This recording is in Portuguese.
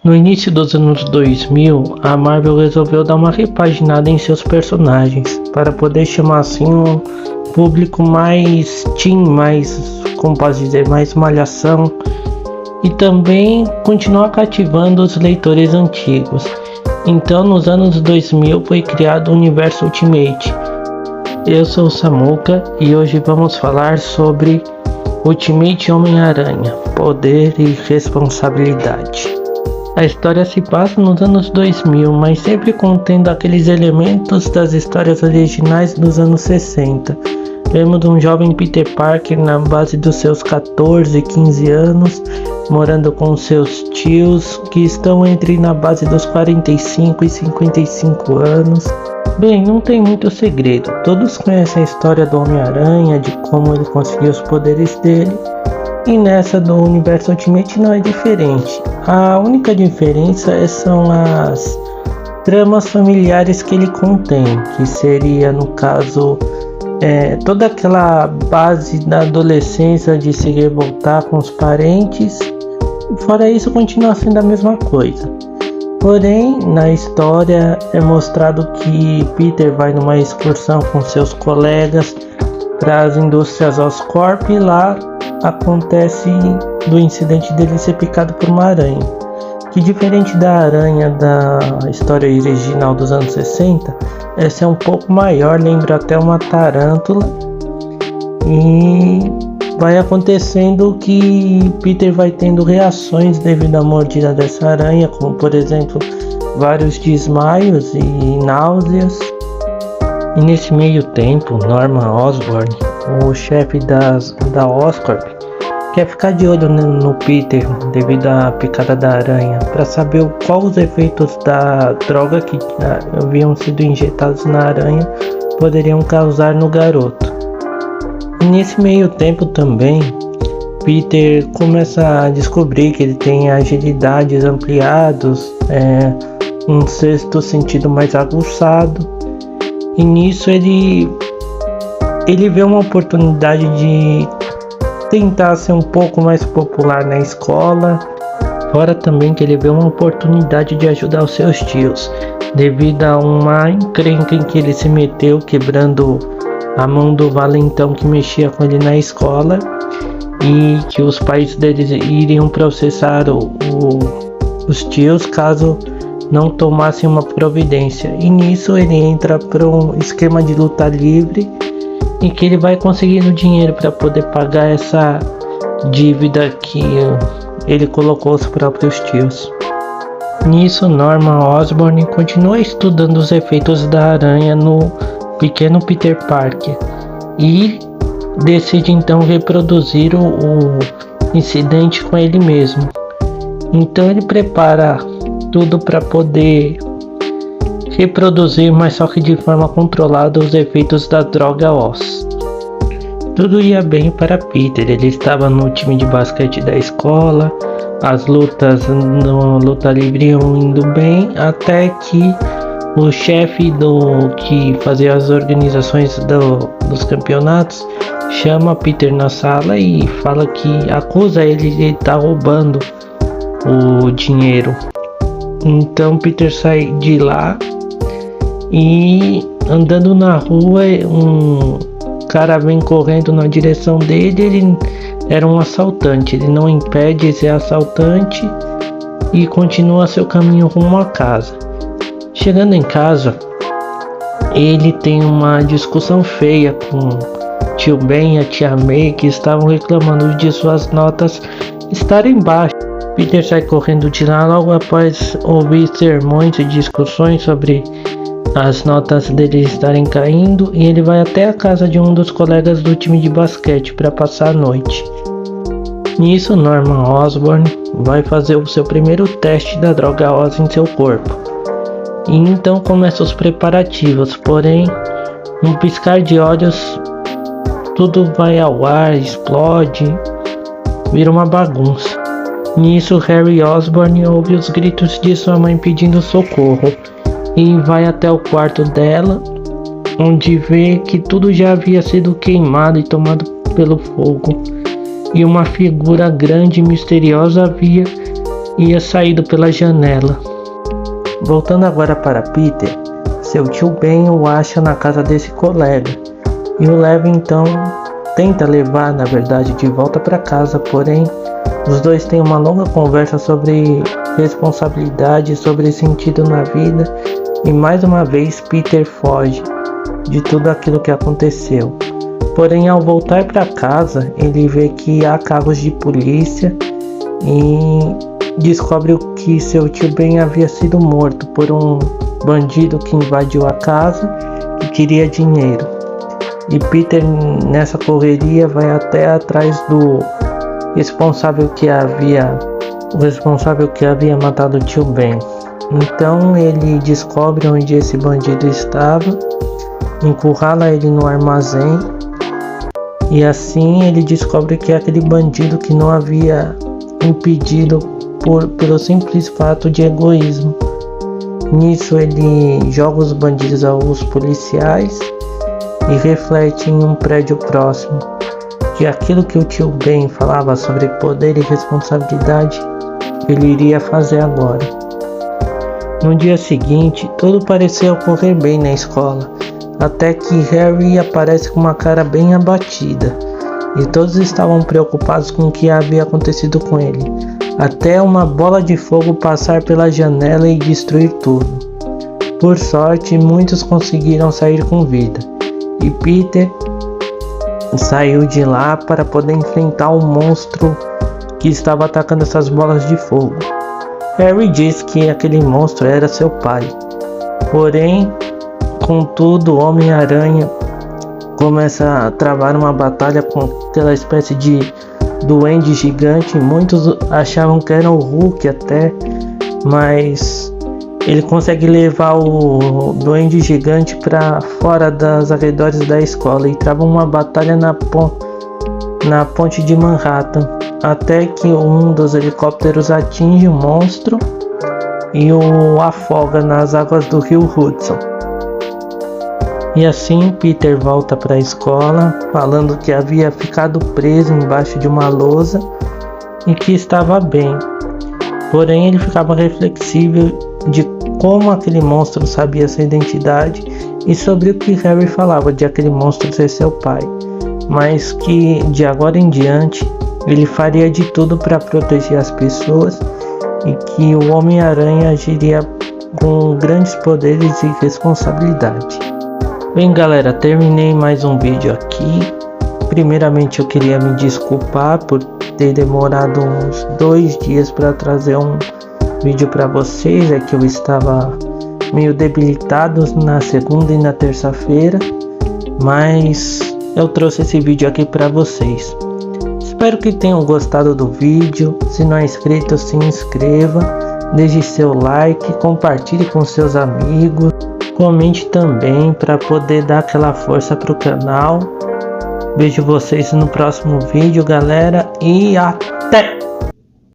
No início dos anos 2000, a Marvel resolveu dar uma repaginada em seus personagens, para poder chamar assim um público mais teen, como posso dizer, mais malhação, e também continuar cativando os leitores antigos. Então, nos anos 2000 foi criado o Universo Ultimate. Eu sou o Samuca e hoje vamos falar sobre Ultimate Homem-Aranha, Poder e Responsabilidade. A história se passa nos anos 2000, mas sempre contendo aqueles elementos das histórias originais dos anos 60. Vemos um jovem Peter Parker na base dos seus 14, 15 anos, morando com seus tios, que estão na base dos 45 e 55 anos. Bem, não tem muito segredo, todos conhecem a história do Homem-Aranha, de como ele conseguiu os poderes dele, e nessa do Universo Ultimate não é diferente. A única diferença são as tramas familiares que ele contém, que seria, no caso, toda aquela base da adolescência de se revoltar com os parentes. Fora isso, continua sendo a mesma coisa. Porém, na história é mostrado que Peter vai numa excursão com seus colegas para as indústrias Oscorp e lá acontece do incidente dele ser picado por uma aranha. Que diferente da aranha da história original dos anos 60, essa é um pouco maior, lembra até uma tarântula. E vai acontecendo que Peter vai tendo reações devido à mordida dessa aranha, como por exemplo vários desmaios e náuseas. E nesse meio tempo, Norman Osborn, o chefe da Oscorp, quer ficar de olho no Peter devido à picada da aranha, para saber quais os efeitos da droga que haviam sido injetados na aranha poderiam causar no garoto. E nesse meio tempo também, Peter começa a descobrir que ele tem agilidades ampliadas, um sexto sentido mais aguçado, e nisso ele vê uma oportunidade de tentar ser um pouco mais popular na escola, fora também que ele vê uma oportunidade de ajudar os seus tios, devido a uma encrenca em que ele se meteu, quebrando a mão do valentão que mexia com ele na escola, e que os pais deles iriam processar os tios caso não tomassem uma providência. E nisso ele entra para um esquema de luta livre, em que ele vai conseguindo dinheiro para poder pagar essa dívida que ele colocou aos próprios tios. Nisso, Norman Osborn continua estudando os efeitos da aranha no pequeno Peter Parker e decide então reproduzir o incidente com ele mesmo. Então ele prepara tudo para poder reproduzir, mas só que de forma controlada, os efeitos da droga Oz. Tudo ia bem para Peter, ele estava no time de basquete da escola, as lutas no luta livre iam indo bem, até que o chefe que fazia as organizações dos campeonatos chama Peter na sala e fala que acusa ele de estar roubando o dinheiro. Então Peter sai de lá e, andando na rua, um cara vem correndo na direção dele. Ele era um assaltante, ele não impede esse assaltante e continua seu caminho rumo a casa. Chegando em casa, ele tem uma discussão feia com tio Ben e a tia May, que estavam reclamando de suas notas estarem baixas. Peter sai correndo de lá logo após ouvir sermões e discussões sobre as notas dele estarem caindo, e ele vai até a casa de um dos colegas do time de basquete para passar a noite. Nisso, Norman Osborn vai fazer o seu primeiro teste da droga Oz em seu corpo. E então começam os preparativos, porém, num piscar de olhos, tudo vai ao ar, explode, vira uma bagunça. Nisso, Harry Osborn ouve os gritos de sua mãe pedindo socorro e vai até o quarto dela, onde vê que tudo já havia sido queimado e tomado pelo fogo, e uma figura grande e misteriosa havia ia saído pela janela. Voltando agora para Peter, seu tio Ben o acha na casa desse colega e o leva então, tenta levar na verdade de volta para casa, porém os dois têm uma longa conversa sobre responsabilidade, sobre sentido na vida e mais uma vez Peter foge de tudo aquilo que aconteceu. Porém, ao voltar para casa, ele vê que há carros de polícia e descobre que seu tio Ben havia sido morto por um bandido que invadiu a casa e queria dinheiro. E Peter, nessa correria, vai até atrás do responsável que havia matado o tio Ben. Então ele descobre onde esse bandido estava, encurrala ele no armazém e assim ele descobre que é aquele bandido que não havia impedido pelo simples fato de egoísmo. Nisso ele joga os bandidos aos policiais e reflete em um prédio próximo que aquilo que o tio Ben falava sobre poder e responsabilidade ele iria fazer agora. No dia seguinte, tudo parecia ocorrer bem na escola, até que Harry aparece com uma cara bem abatida, e todos estavam preocupados com o que havia acontecido com ele, até uma bola de fogo passar pela janela e destruir tudo. Por sorte, muitos conseguiram sair com vida, e Peter saiu de lá para poder enfrentar o monstro que estava atacando essas bolas de fogo. Harry diz que aquele monstro era seu pai, porém, contudo, o Homem-Aranha começa a travar uma batalha com aquela espécie de duende gigante. Muitos achavam que era o Hulk até, mas ele consegue levar o duende gigante para fora das arredores da escola e trava uma batalha na ponte de Manhattan, até que um dos helicópteros atinge o monstro e o afoga nas águas do rio Hudson. E assim Peter volta para a escola falando que havia ficado preso embaixo de uma lousa e que estava bem. Porém ele ficava reflexivo de como aquele monstro sabia sua identidade e sobre o que Harry falava de aquele monstro ser seu pai, mas que de agora em diante ele faria de tudo para proteger as pessoas e que o Homem-Aranha agiria com grandes poderes e responsabilidade. Bem galera, terminei mais um vídeo aqui. Primeiramente eu queria me desculpar por ter demorado uns 2 dias para trazer um vídeo para vocês. É que eu estava meio debilitado na segunda e na terça-feira, mas eu trouxe esse vídeo aqui para vocês. Espero que tenham gostado do vídeo. Se não é inscrito, se inscreva, deixe seu like, compartilhe com seus amigos, comente também para poder dar aquela força para o canal. Vejo vocês no próximo vídeo, galera, e até!